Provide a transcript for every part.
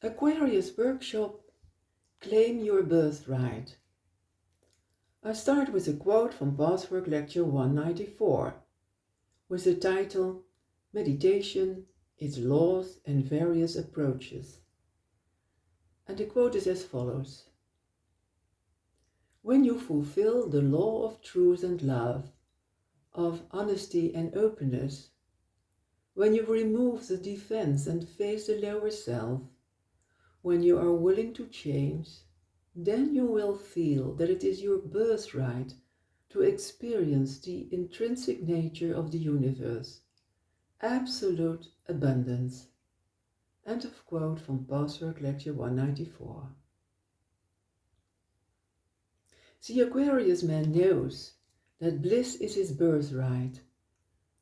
Aquarius workshop, Claim Your Birthright. I start with a quote from Pathwork Lecture 194, with the title, Meditation, Its Laws and Various Approaches. And the quote is as follows. When you fulfill the law of truth and love, of honesty and openness, when you remove the defense and face the lower self, when you are willing to change, then you will feel that it is your birthright to experience the intrinsic nature of the universe, absolute abundance. End of quote from Pathwork Lecture 194. The Aquariusman knows that bliss is his birthright,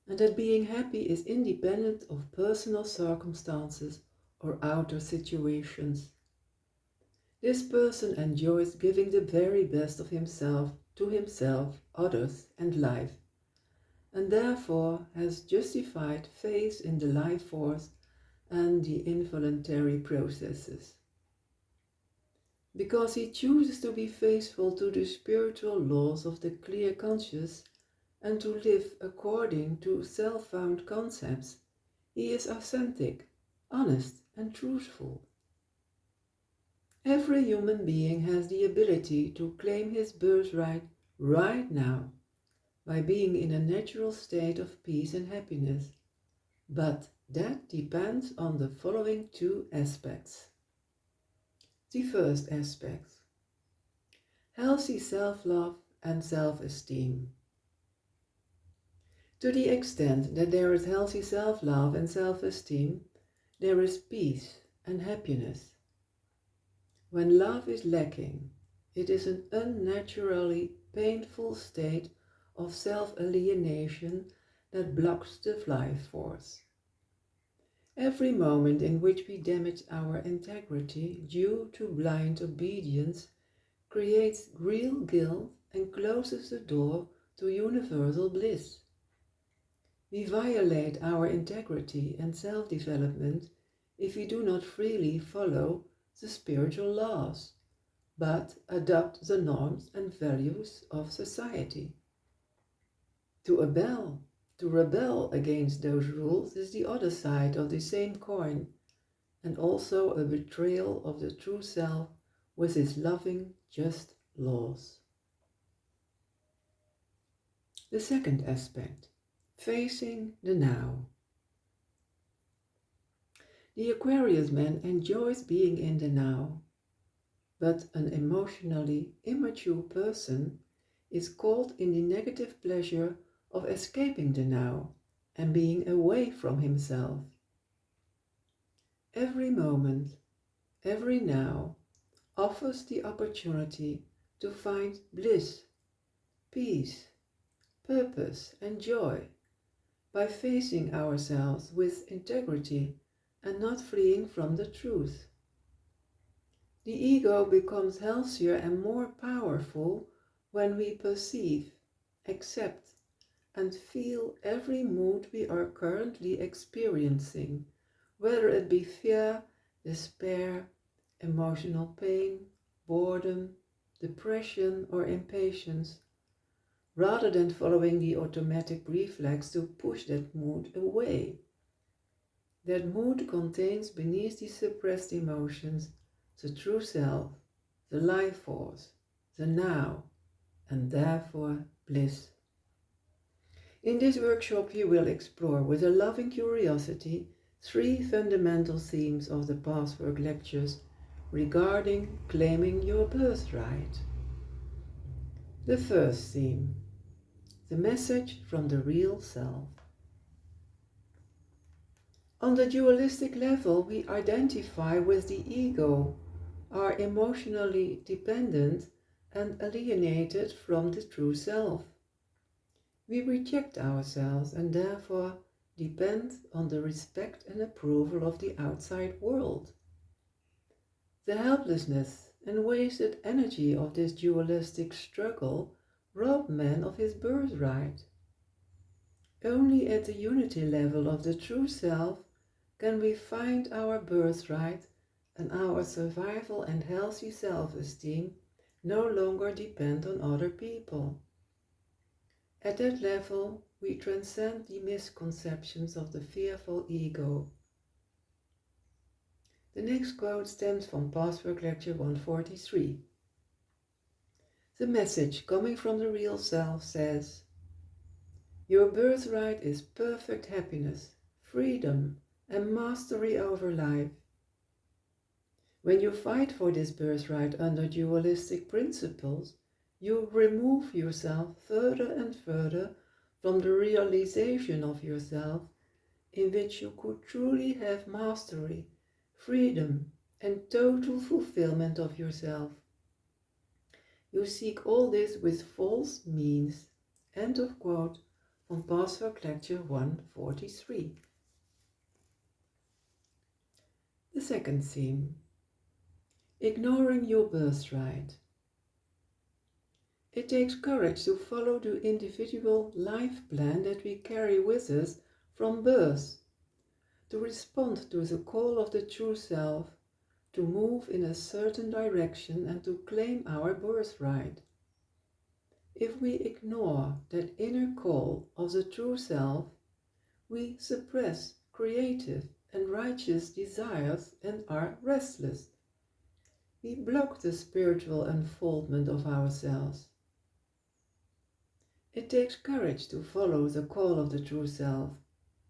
and that being happy is independent of personal circumstances or outer situations. This person enjoys giving the very best of himself to himself, others, and life, and therefore has justified faith in the life force and the involuntary processes. Because he chooses to be faithful to the spiritual laws of the clear conscious and to live according to self-found concepts, he is authentic, honest, and truthful. Every human being has the ability to claim his birthright right now by being in a natural state of peace and happiness, but that depends on the following two aspects. The first aspect, healthy self-love and self-esteem. To the extent that there is healthy self-love and self-esteem, there is peace and happiness. When love is lacking, it is an unnaturally painful state of self-alienation that blocks the life force. Every moment in which we damage our integrity due to blind obedience creates real guilt and closes the door to universal bliss. We violate our integrity and self-development if we do not freely follow the spiritual laws, but adopt the norms and values of society. To rebel against those rules is the other side of the same coin, and also a betrayal of the true self with its loving, just laws. The second aspect, facing the now. The Aquariusman enjoys being in the now, but an emotionally immature person is caught in the negative pleasure of escaping the now and being away from himself. Every moment, every now, offers the opportunity to find bliss, peace, purpose, and joy by facing ourselves with integrity and not fleeing from the truth. The ego becomes healthier and more powerful when we perceive, accept, and feel every mood we are currently experiencing, whether it be fear, despair, emotional pain, boredom, depression, or impatience, rather than following the automatic reflex to push that mood away. That mood contains beneath the suppressed emotions the true self, the life force, the now, and therefore bliss. In this workshop you will explore with a loving curiosity 3 fundamental themes of the Pathwork Lectures regarding claiming your birthright. The first theme, the message from the real self. On the dualistic level, we identify with the ego, are emotionally dependent and alienated from the true self. We reject ourselves and therefore depend on the respect and approval of the outside world. The helplessness and wasted energy of this dualistic struggle rob man of his birthright. Only at the unity level of the true self can we find our birthright and our survival and healthy self-esteem no longer depend on other people. At that level, we transcend the misconceptions of the fearful ego. The next quote stems from Pathwork Lecture 143. The message coming from the real self says, "Your birthright is perfect happiness, freedom, and mastery over life. When you fight for this birthright under dualistic principles, you remove yourself further and further from the realization of yourself in which you could truly have mastery, freedom, and total fulfillment of yourself. You seek all this with false means." End of quote from Pathwork Lecture 143. The second theme, ignoring your birthright. It takes courage to follow the individual life plan that we carry with us from birth, to respond to the call of the true self, to move in a certain direction and to claim our birthright. If we ignore that inner call of the true self, we suppress creative and righteous desires and are restless. We block the spiritual unfoldment of ourselves. It takes courage to follow the call of the true self,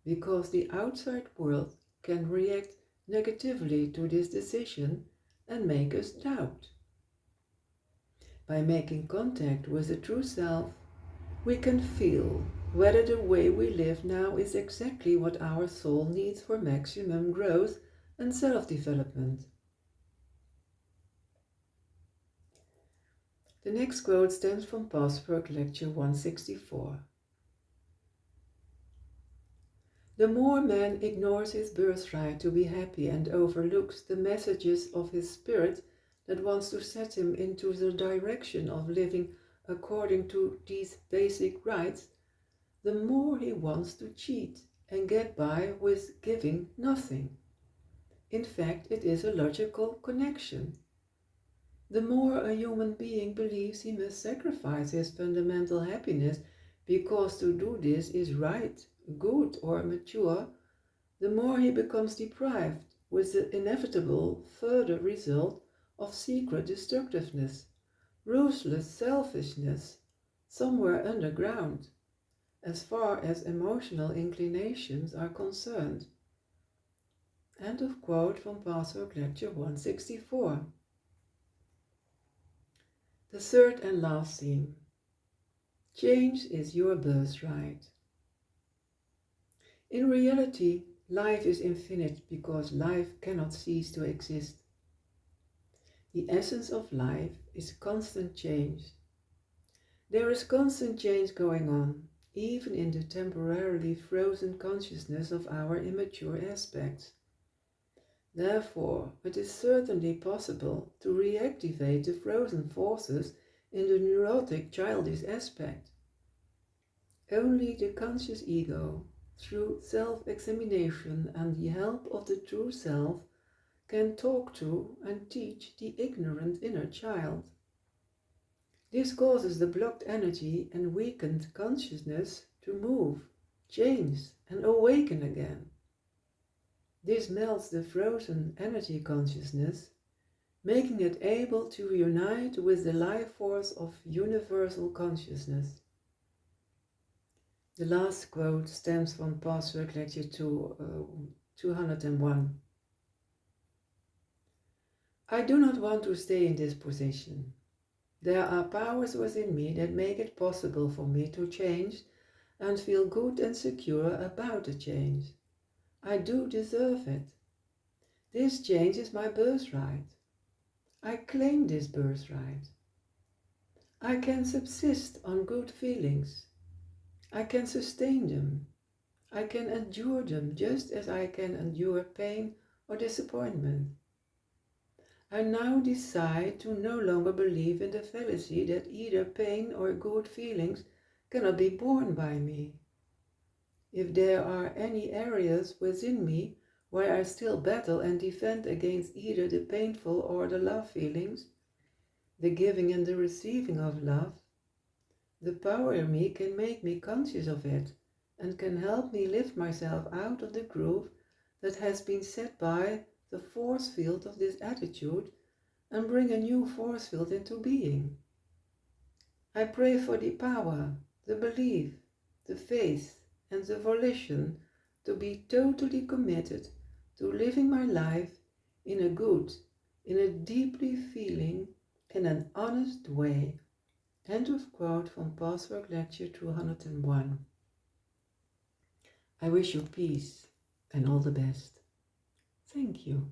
because the outside world can react negatively to this decision and make us doubt. By making contact with the true self, we can feel whether the way we live now is exactly what our soul needs for maximum growth and self-development. The next quote stems from Pathwork Lecture 164. The more man ignores his birthright to be happy and overlooks the messages of his spirit that wants to set him into the direction of living according to these basic rights, the more he wants to cheat and get by with giving nothing. In fact, it is a logical connection. The more a human being believes he must sacrifice his fundamental happiness because to do this is right, good, or mature, the more he becomes deprived, with the inevitable further result of secret destructiveness, ruthless selfishness, somewhere underground, as far as emotional inclinations are concerned. End of quote from Pathwork Lecture 164. The third and last theme. Change is your birthright. In reality, life is infinite because life cannot cease to exist. The essence of life is constant change. There is constant change going on, even in the temporarily frozen consciousness of our immature aspects. Therefore, it is certainly possible to reactivate the frozen forces in the neurotic childish aspect. Only the conscious ego, through self-examination and the help of the true self, can talk to and teach the ignorant inner child. This causes the blocked energy and weakened consciousness to move, change, and awaken again. This melts the frozen energy consciousness, making it able to unite with the life force of universal consciousness. The last quote stems from Pathwork Lecture 201. I do not want to stay in this position. There are powers within me that make it possible for me to change and feel good and secure about the change. I do deserve it. This change is my birthright. I claim this birthright. I can subsist on good feelings. I can sustain them. I can endure them just as I can endure pain or disappointment. I now decide to no longer believe in the fallacy that either pain or good feelings cannot be borne by me. If there are any areas within me where I still battle and defend against either the painful or the love feelings, the giving and the receiving of love, the power in me can make me conscious of it and can help me lift myself out of the groove that has been set by the force field of this attitude and bring a new force field into being. I pray for the power, the belief, the faith, and the volition to be totally committed to living my life in a good, in a deeply feeling, in an honest way. End of quote from Pathwork Lecture 201. I wish you peace and all the best. Thank you.